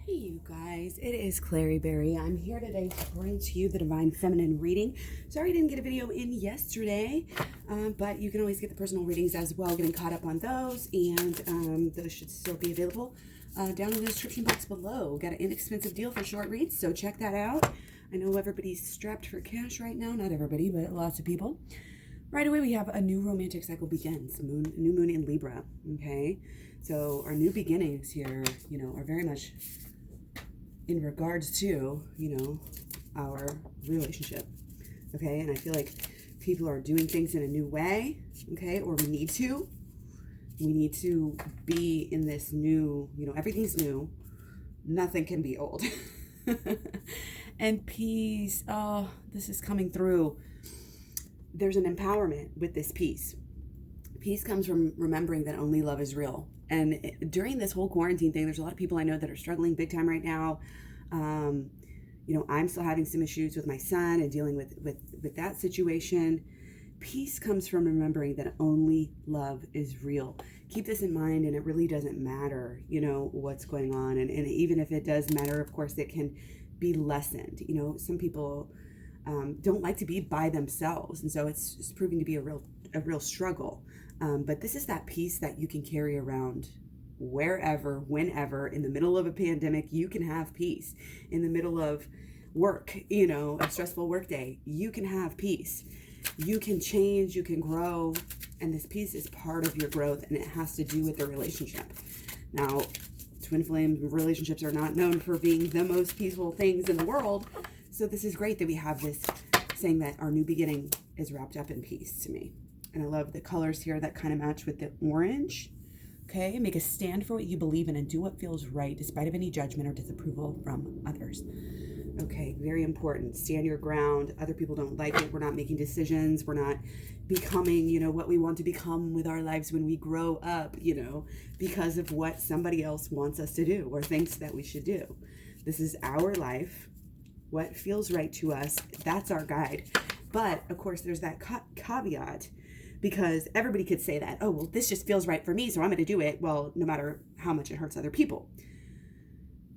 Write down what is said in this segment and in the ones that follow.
Hey you guys, it is Clary Berry. I'm here today to bring to you the Divine Feminine reading. Sorry I didn't get a video in yesterday, but you can always get the personal readings as well, getting caught up on those, and those should still be available down in the description box below. Got an inexpensive deal for short reads, so check that out. I know everybody's strapped for cash right now, not everybody, but lots of people. Right away, we have a new romantic cycle begins, new moon in Libra, okay? So our new beginnings here, are very much in regards to, our relationship, okay? And I feel like people are doing things in a new way, okay? Or we need to be in this new, everything's new. Nothing can be old. And peace, oh, this is coming through. There's an empowerment with this peace. Peace comes from remembering that only love is real. And during this whole quarantine thing, there's a lot of people I know that are struggling big time right now. I'm still having some issues with my son and dealing with that situation. Peace comes from remembering that only love is real. Keep this in mind, and it really doesn't matter, what's going on. And even if it does matter, of course, it can be lessened. Some people don't like to be by themselves, and so it's proving to be a real struggle. But this is that peace that you can carry around wherever, whenever. In the middle of a pandemic, you can have peace. In the middle of work, a stressful work day, you can have peace. You can change, you can grow, and this peace is part of your growth, and it has to do with the relationship. Now, twin flame relationships are not known for being the most peaceful things in the world, so this is great that we have this saying that our new beginning is wrapped up in peace to me. And I love the colors here that kind of match with the orange. Okay, make a stand for what you believe in and do what feels right despite of any judgment or disapproval from others. Okay, very important. Stand your ground. Other people don't like it. We're not making decisions. We're not becoming, what we want to become with our lives when we grow up, because of what somebody else wants us to do or thinks that we should do. This is our life. What feels right to us, that's our guide. But, of course, there's that caveat, because everybody could say that, oh, well, this just feels right for me, so I'm going to do it, well, no matter how much it hurts other people.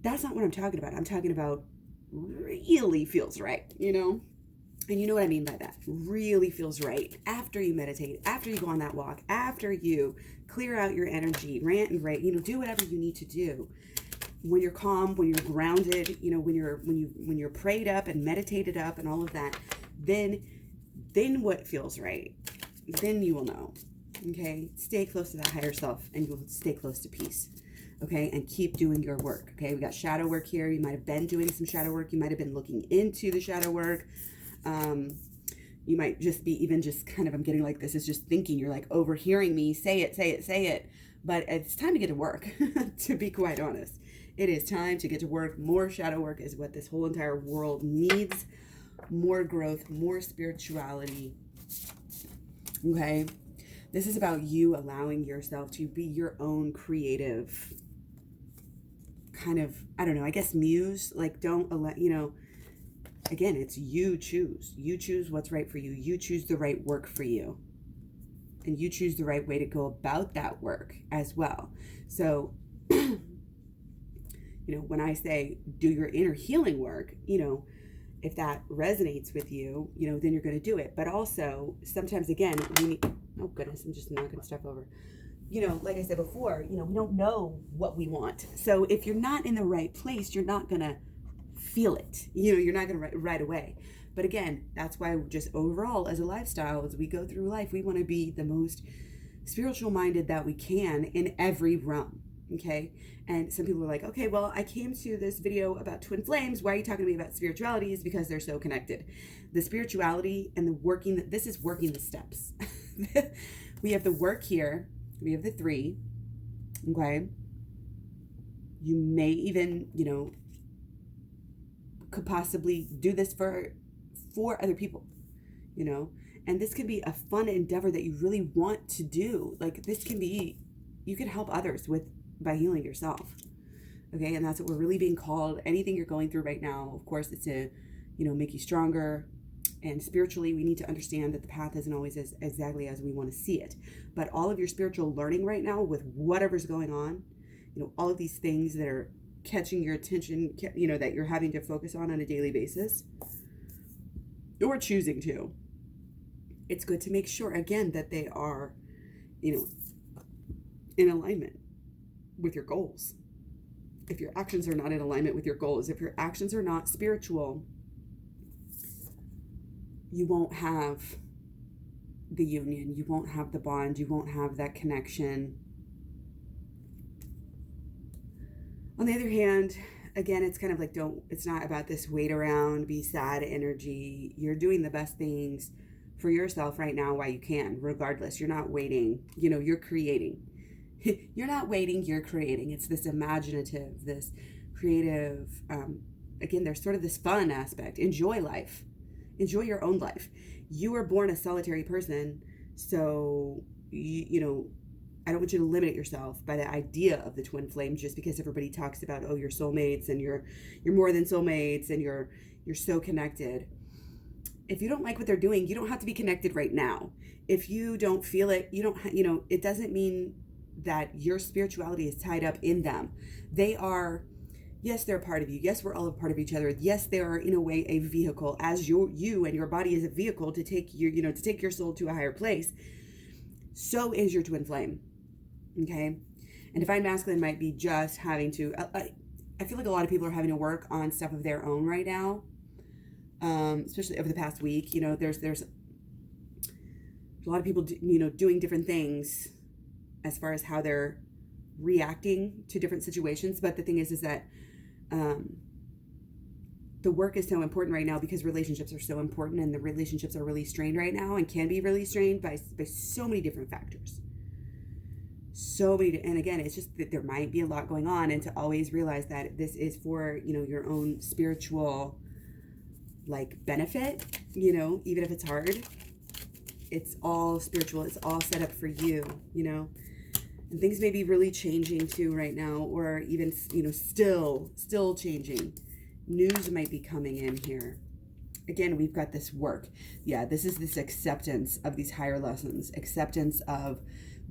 That's not what I'm talking about. I'm talking about really feels right, And you know what I mean by that. Really feels right. After you meditate, after you go on that walk, after you clear out your energy, rant and rave, do whatever you need to do. When you're calm, when you're grounded, when you're prayed up and meditated up and all of that, then what feels right? Then you will know. Okay? Stay close to that higher self, and you'll stay close to peace. Okay? And keep doing your work. Okay? We got shadow work here. You might have been doing some shadow work. You might have been looking into the shadow work. You might just be even just kind of, I'm getting like this is just thinking. You're like overhearing me say it. But it's time to get to work, to be quite honest. It is time to get to work. More shadow work is what this whole entire world needs. More growth, more spirituality. Okay? This is about you allowing yourself to be your own creative kind of, I don't know, I guess muse. Like, don't let, again, it's you choose. You choose what's right for you. You choose the right work for you. And you choose the right way to go about that work as well. So, when I say do your inner healing work, if that resonates with you, then you're going to do it. But also, sometimes, again, we need, oh goodness, I'm just knocking stuff over. Like I said before, we don't know what we want. So if you're not in the right place, you're not going to feel it. You're not going to right away. But again, that's why just overall as a lifestyle, as we go through life, we want to be the most spiritual minded that we can in every realm. Okay. And some people are like, okay, well, I came to this video about twin flames. Why are you talking to me about spirituality? Is because they're so connected. The spirituality and the working, this is working the steps. We have the work here. We have the 3. Okay. You may even, could possibly do this for other people, and this can be a fun endeavor that you really want to do. Like, this can be, you can help others by healing yourself. Okay. And that's what we're really being called. Anything you're going through right now, of course, it's to, make you stronger. And spiritually, we need to understand that the path isn't always exactly as we want to see it. But all of your spiritual learning right now with whatever's going on, all of these things that are catching your attention, that you're having to focus on a daily basis, or choosing to, it's good to make sure, again, that they are, in alignment with your goals. If your actions are not in alignment with your goals, if your actions are not spiritual, you won't have the union, you won't have the bond, you won't have that connection. On the other hand, again, it's kind of like, it's not about this wait around, be sad energy. You're doing the best things for yourself right now while you can, regardless. You're not waiting, you're creating. You're not waiting, you're creating. It's this imaginative, this creative, again, there's sort of this fun aspect. Enjoy life. Enjoy your own life. You were born a solitary person, so, I don't want you to limit yourself by the idea of the twin flame just because everybody talks about, oh, you're soulmates and you're more than soulmates and you're so connected. If you don't like what they're doing, you don't have to be connected right now. If you don't feel it, it doesn't mean that your spirituality is tied up in them. They are, yes, they're a part of you. Yes, we're all a part of each other. Yes, they are in a way a vehicle, as you and your body is a vehicle to take your soul to a higher place. So is your twin flame. Okay. And divine masculine might be just having to, I feel like a lot of people are having to work on stuff of their own right now. Especially over the past week, there's a lot of people, doing different things as far as how they're reacting to different situations. But the thing is that, the work is so important right now because relationships are so important, and the relationships are really strained right now and can be really strained by so many different factors. And again, it's just that there might be a lot going on, and to always realize that this is for, your own spiritual, benefit, even if it's hard, it's all spiritual. It's all set up for you, and things may be really changing too right now, or even, still changing. News might be coming in here. Again, we've got this work. Yeah, this is this acceptance of these higher lessons, acceptance of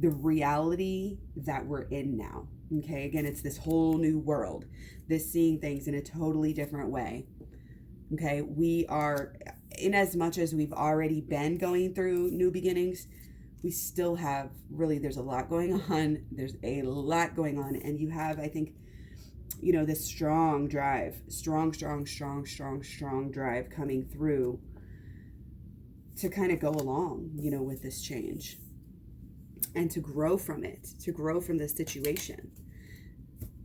the reality that we're in now. Okay, again, it's this whole new world, this seeing things in a totally different way. Okay, we are, in as much as we've already been going through new beginnings, we still have, really, there's a lot going on. There's a lot going on. And you have, I think, this strong drive, strong drive coming through to kind of go along, with this change and to grow from it, to grow from this situation.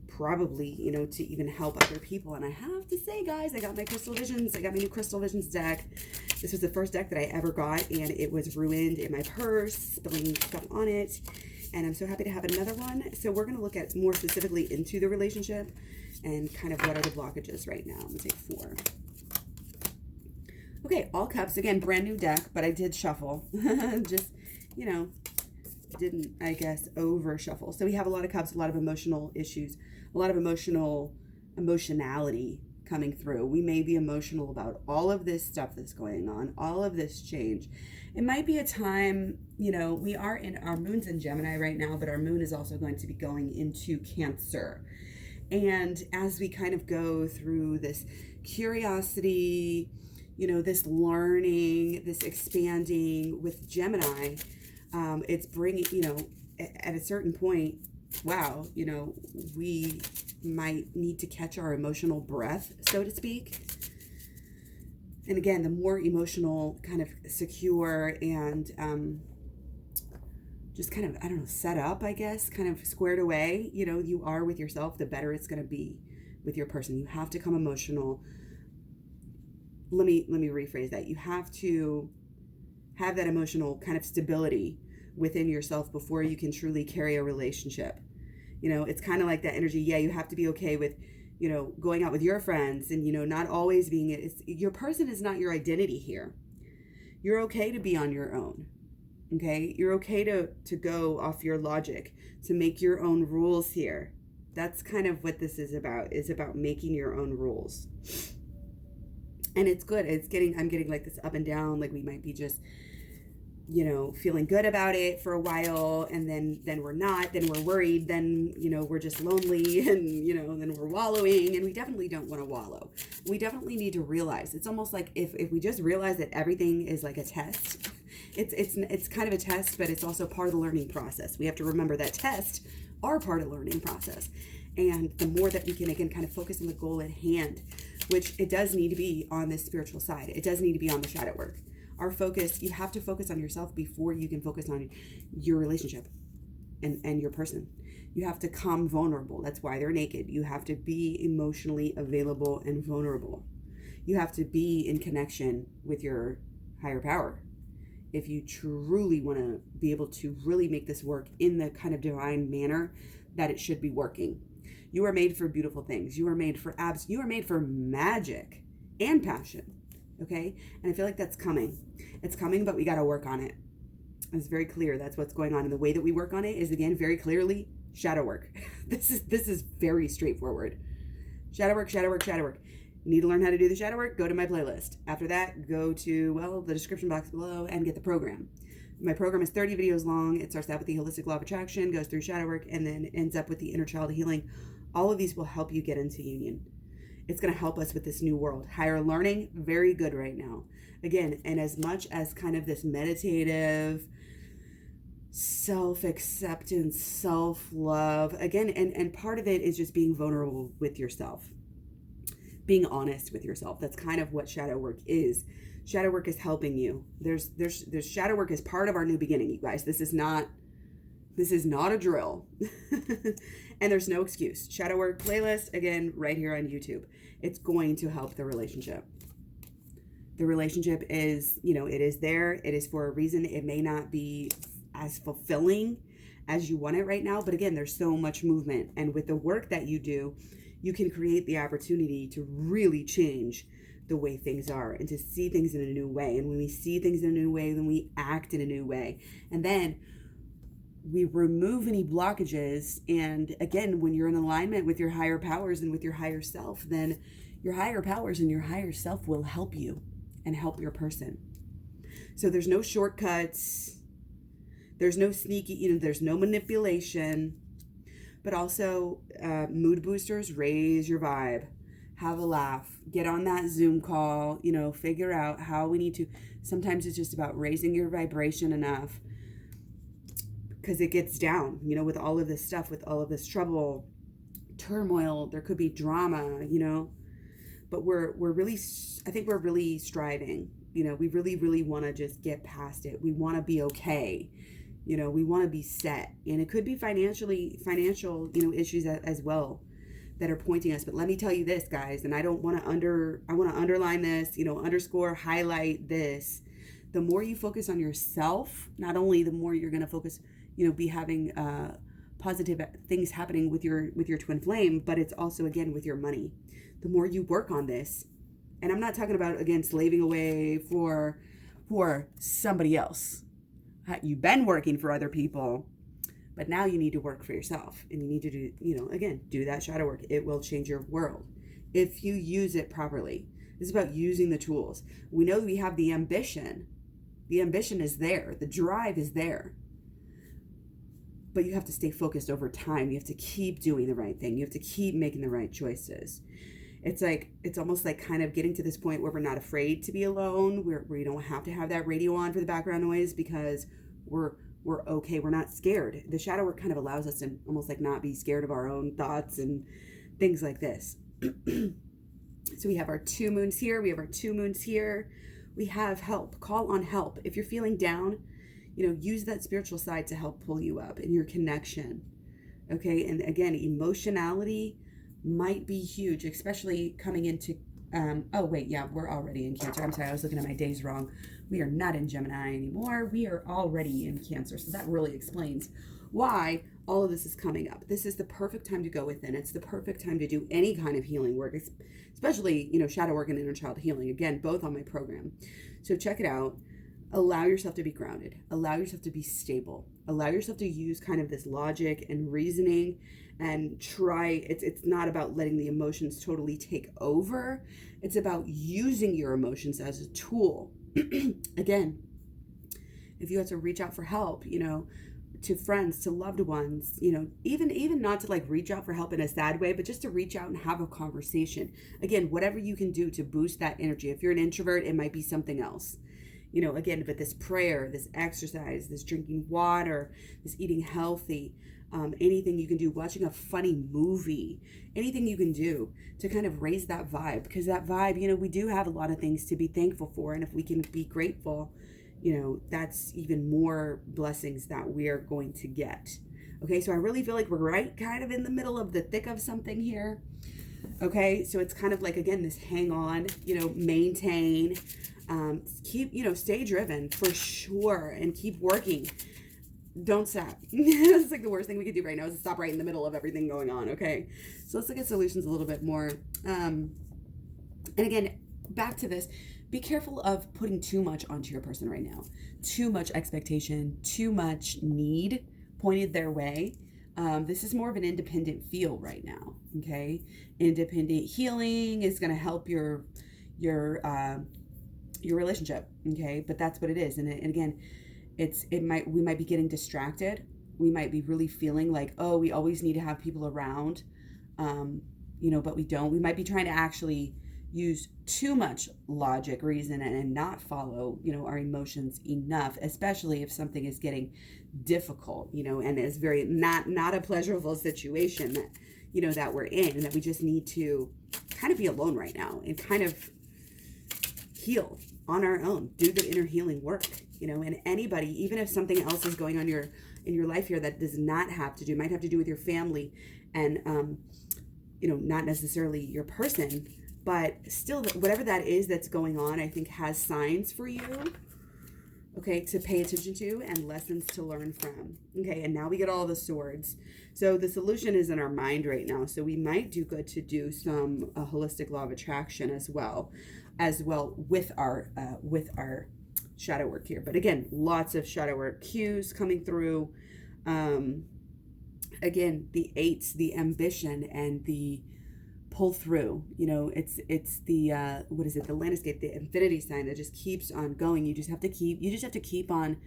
Probably, to even help other people. And I have to say, guys, I got my Crystal Visions. I got my new Crystal Visions deck. This was the first deck that I ever got, and it was ruined in my purse, spilling stuff on it. And I'm so happy to have another one. So we're going to look at more specifically into the relationship and kind of what are the blockages right now. I'm going to take 4. Okay, all cups. Again, brand new deck, but I did shuffle. Just, didn't, I guess, over shuffle. So we have a lot of cups, a lot of emotional issues, a lot of emotionality coming through. We may be emotional about all of this stuff that's going on, all of this change. It might be a time, we are in, our moon's in Gemini right now, but our moon is also going to be going into Cancer. And as we kind of go through this curiosity, this learning, this expanding with Gemini, it's bringing, at a certain point, wow, we might need to catch our emotional breath, so to speak. And again, the more emotional, kind of secure and just kind of, set up, I guess, kind of squared away, you are with yourself, the better it's going to be with your person. You have to come emotional. Let me rephrase that. You have to have that emotional kind of stability within yourself before you can truly carry a relationship. It's kind of like that energy. Yeah, you have to be okay with, going out with your friends and, not always being it. Your person is not your identity here. You're okay to be on your own. Okay. You're okay to go off your logic, to make your own rules here. That's kind of what this is about making your own rules. And it's good. I'm getting like this up and down, like we might be just feeling good about it for a while, and then we're not, then we're worried, then, we're just lonely, and, then we're wallowing, and we definitely don't want to wallow. We definitely need to realize, it's almost like if we just realize that everything is like a test, it's kind of a test, but it's also part of the learning process. We have to remember that tests are part of the learning process. And the more that we can, again, kind of focus on the goal at hand, which it does need to be on this spiritual side. It does need to be on the shadow work. Our focus, you have to focus on yourself before you can focus on your relationship and your person. You have to come vulnerable. That's why they're naked. You have to be emotionally available and vulnerable. You have to be in connection with your higher power. If you truly want to be able to really make this work in the kind of divine manner that it should be working. You are made for beautiful things. You are made for you are made for magic and passion. Okay? And I feel like that's coming. It's coming, but we got to work on it. It's very clear that's what's going on. And the way that we work on it is, again, very clearly shadow work. This is very straightforward. Shadow work, shadow work, shadow work. You need to learn how to do the shadow work? Go to my playlist. After that, go to, the description box below and get the program. My program is 30 videos long. It starts out with the holistic law of attraction, goes through shadow work, and then ends up with the inner child healing. All of these will help you get into union. It's going to help us with this new world. Higher learning, very good right now. Again, and as much as kind of this meditative, self-acceptance, self-love, again, and part of it is just being vulnerable with yourself. Being honest with yourself. That's kind of what shadow work is. Shadow work is helping you. There's shadow work is part of our new beginning, you guys. This is not a drill. And there's no excuse. Shadow work playlist, again, right here on YouTube. It's going to help the relationship. The relationship is, it is there. It is for a reason. It may not be as fulfilling as you want it right now. But again, there's so much movement. And with the work that you do, you can create the opportunity to really change the way things are and to see things in a new way. And when we see things in a new way, then we act in a new way. And then we remove any blockages. And again, when you're in alignment with your higher powers and with your higher self, then your higher powers and your higher self will help you and help your person. So there's no shortcuts. There's no sneaky, there's no manipulation. But also mood boosters, raise your vibe. Have a laugh. Get on that Zoom call, figure out how we need to. Sometimes it's just about raising your vibration enough because it gets down, with all of this stuff, with all of this trouble, turmoil, there could be drama, but we're really, I think we're really striving, we really, really want to just get past it. We want to be okay. We want to be set, and it could be financial, issues as well that are pointing us. But let me tell you this, guys, and I want to underline this, underscore, highlight this. The more you focus on yourself, not only the more you're going to focus, be having positive things happening with your twin flame, but it's also, again, with your money. The more you work on this, and I'm not talking about, again, slaving away for somebody else. You've been working for other people, but now you need to work for yourself, and you need to do, again, do that shadow work. It will change your world if you use it properly. This is about using the tools. We know we have the ambition. The ambition is there. The drive is there. But you have to stay focused over time. You have to keep doing the right thing. You have to keep making the right choices. It's almost like kind of getting to this point where we're not afraid to be alone, where we don't have to have that radio on for the background noise because we're okay. We're not scared. The shadow work kind of allows us to almost like not be scared of our own thoughts and things like this. So we have our 2 moons here. We have our 2 moons here. We have help. Call on help. If you're feeling down, use that spiritual side to help pull you up in your connection. Okay. And again, emotionality might be huge, especially coming into, we're already in Cancer. I'm sorry, I was looking at my days wrong. We are not in Gemini anymore. We are already in Cancer. So that really explains why all of this is coming up. This is the perfect time to go within. It's the perfect time to do any kind of healing work, especially, shadow work and inner child healing. Again, both on my program. So check it out. Allow yourself to be grounded. Allow yourself to be stable. Allow yourself to use kind of this logic and reasoning and try. It's not about letting the emotions totally take over. It's about using your emotions as a tool. Again, if you have to reach out for help, to friends, to loved ones, even not to like reach out for help in a sad way, but just to reach out and have a conversation. Again, whatever you can do to boost that energy. If you're an introvert, it might be something else. Again, but this prayer, this exercise, this drinking water, this eating healthy, anything you can do, watching a funny movie, anything you can do to kind of raise that vibe. Because that vibe, we do have a lot of things to be thankful for. And if we can be grateful, that's even more blessings that we're going to get. Okay, so I really feel like we're right kind of in the middle of the thick of something here. Okay, so it's kind of like, again, this hang on, maintain, keep, stay driven for sure, and keep working. Don't stop. It's like the worst thing we could do right now is to stop right in the middle of everything going on. Okay, so let's look at solutions a little bit more. And again, back to this. Be careful of putting too much onto your person right now. Too much expectation, too much need pointed their way. This is more of an independent feel right now. Okay, independent healing is going to help your relationship. Okay, but that's what it is. And again, we might be getting distracted. We might be really feeling like, oh, we always need to have people around, but we don't. We might be trying to actually use too much logic, reason, and not follow, our emotions enough, especially if something is getting difficult, and is very not a pleasurable situation that, that we're in, and that we just need to kind of be alone right now and kind of heal on our own, do the inner healing work, and anybody, even if something else is going on in your life here that does not have to do, might have to do with your family and, not necessarily your person, but still, whatever that is that's going on, I think has signs for you, okay, to pay attention to and lessons to learn from. Okay, and now we get all the swords. So the solution is in our mind right now. So we might do good to do some holistic law of attraction as well with our shadow work here. But again, lots of shadow work cues coming through. Again, the eights, the ambition and the pull through, it's the what is it, the landscape, the infinity sign that just keeps on going. You just have to keep on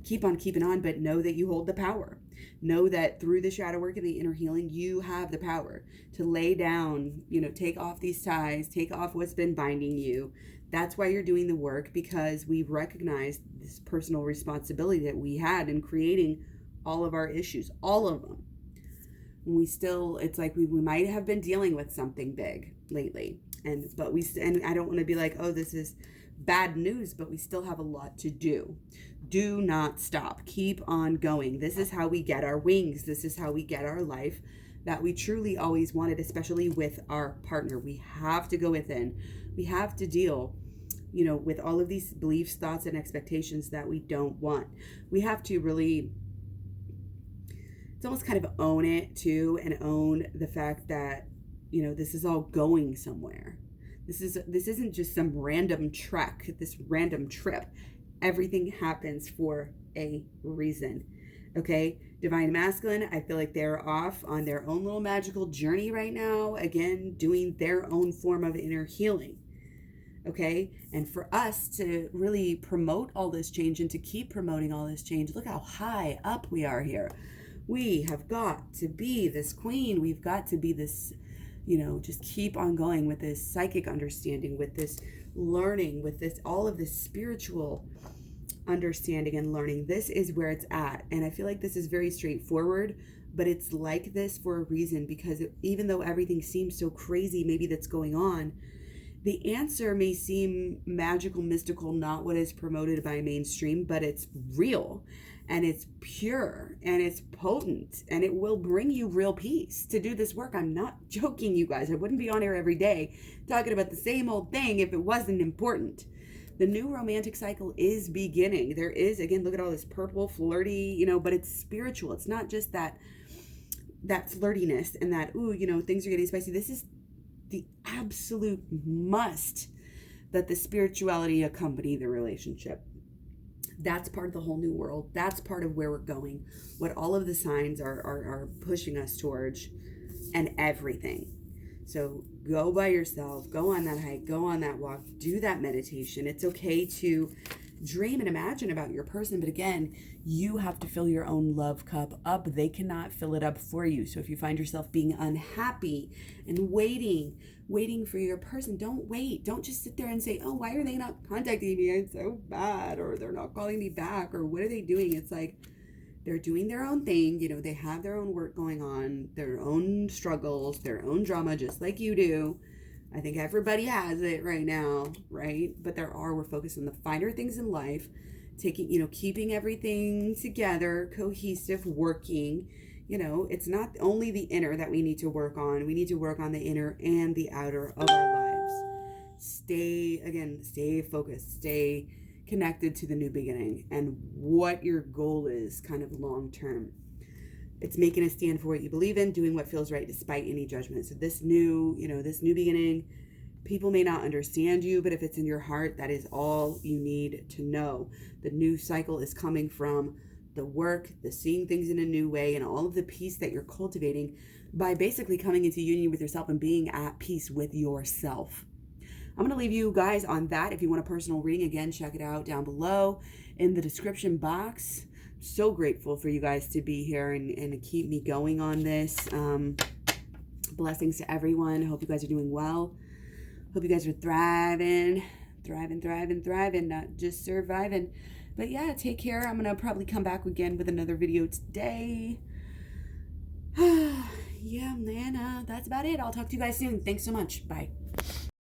keeping on, but know that you hold the power. Know that through the shadow work and the inner healing, you have the power to lay down, take off these ties, take off what's been binding you. That's why you're doing the work, because we recognize this personal responsibility that we had in creating all of our issues, all of them. It's like we might have been dealing with something big lately, and I don't want to be like, oh, this is bad news, but we still have a lot to do. Do not stop. Keep on going. This is how we get our wings. This is how we get our life that we truly always wanted, especially with our partner. We have to go within. We have to deal, with all of these beliefs, thoughts, and expectations that we don't want. We have to really, it's almost kind of own it too, and own the fact that, this is all going somewhere. This isn't just some random trek, this random trip. Everything happens for a reason. Okay, Divine Masculine, I feel like they're off on their own little magical journey right now, again, doing their own form of inner healing. Okay, and for us to really promote all this change and to keep promoting all this change, look how high up we are here. We have got to be this queen. We've got to be this, just keep on going with this psychic understanding, with this learning, with this, all of this spiritual understanding and learning. This is where it's at. And I feel like this is very straightforward, but it's like this for a reason, because even though everything seems so crazy, maybe that's going on, the answer may seem magical, mystical, not what is promoted by mainstream, but it's real. And it's pure and it's potent and it will bring you real peace to do this work. I'm not joking, you guys. I wouldn't be on here every day talking about the same old thing if it wasn't important. The new romantic cycle is beginning. There is, again, look at all this purple, flirty, but it's spiritual. It's not just that flirtiness and that, things are getting spicy. This is the absolute must that the spirituality accompany the relationship. That's part of the whole new world. That's part of where we're going. What all of the signs are pushing us towards, and everything. So go by yourself, go on that hike, go on that walk, do that meditation. It's okay to dream and imagine about your person. But again, you have to fill your own love cup up. They cannot fill it up for you. So if you find yourself being unhappy and waiting for your person, don't wait. Don't just sit there and say, oh, why are they not contacting me? It's so bad, or they're not calling me back, or what are they doing? It's like, they're doing their own thing. You know, they have their own work going on, their own struggles, their own drama, just like you do. I think everybody has it right now, right? But we're focused on the finer things in life, keeping everything together, cohesive, working. It's not only the inner that we need to work on. We need to work on the inner and the outer of our lives. Stay focused, stay connected to the new beginning and what your goal is kind of long term. It's making a stand for what you believe in, doing what feels right despite any judgment. So this new beginning, people may not understand you, but if it's in your heart, that is all you need to know. The new cycle is coming from the work, the seeing things in a new way, and all of the peace that you're cultivating by basically coming into union with yourself and being at peace with yourself. I'm going to leave you guys on that. If you want a personal reading, again, check it out down below in the description box. So grateful for you guys to be here and keep me going on this. Blessings to everyone. Hope you guys are doing well. Hope you guys are thriving, not just surviving. But yeah, take care. I'm going to probably come back again with another video today. Yeah, man, that's about it. I'll talk to you guys soon. Thanks so much. Bye.